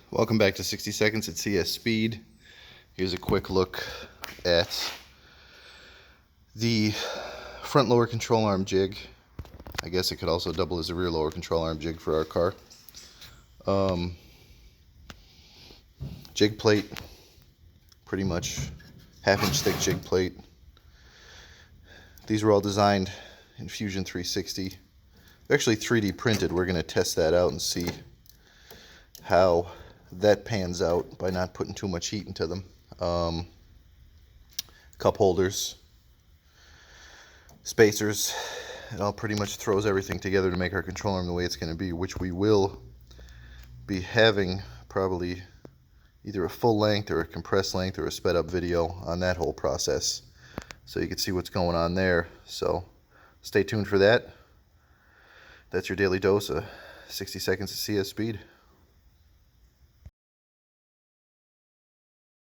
Welcome back to 60 Seconds at CS Speed. Here's a quick look at the front lower control arm jig. I guess it could also double as a rear lower control arm jig for our car. Jig plate, pretty much half-inch thick jig plate. These were all designed in Fusion 360. They're actually 3D printed. We're going to test that out and see how that pans out by not putting too much heat into them. Cup holders, spacers, it all pretty much throws everything together to make our control arm the way it's going to be, which we will be having probably either a full length or a compressed length or a sped up video on that whole process, so you can see what's going on there. So stay tuned for that. That's your daily dose of 60 seconds of CS Speed.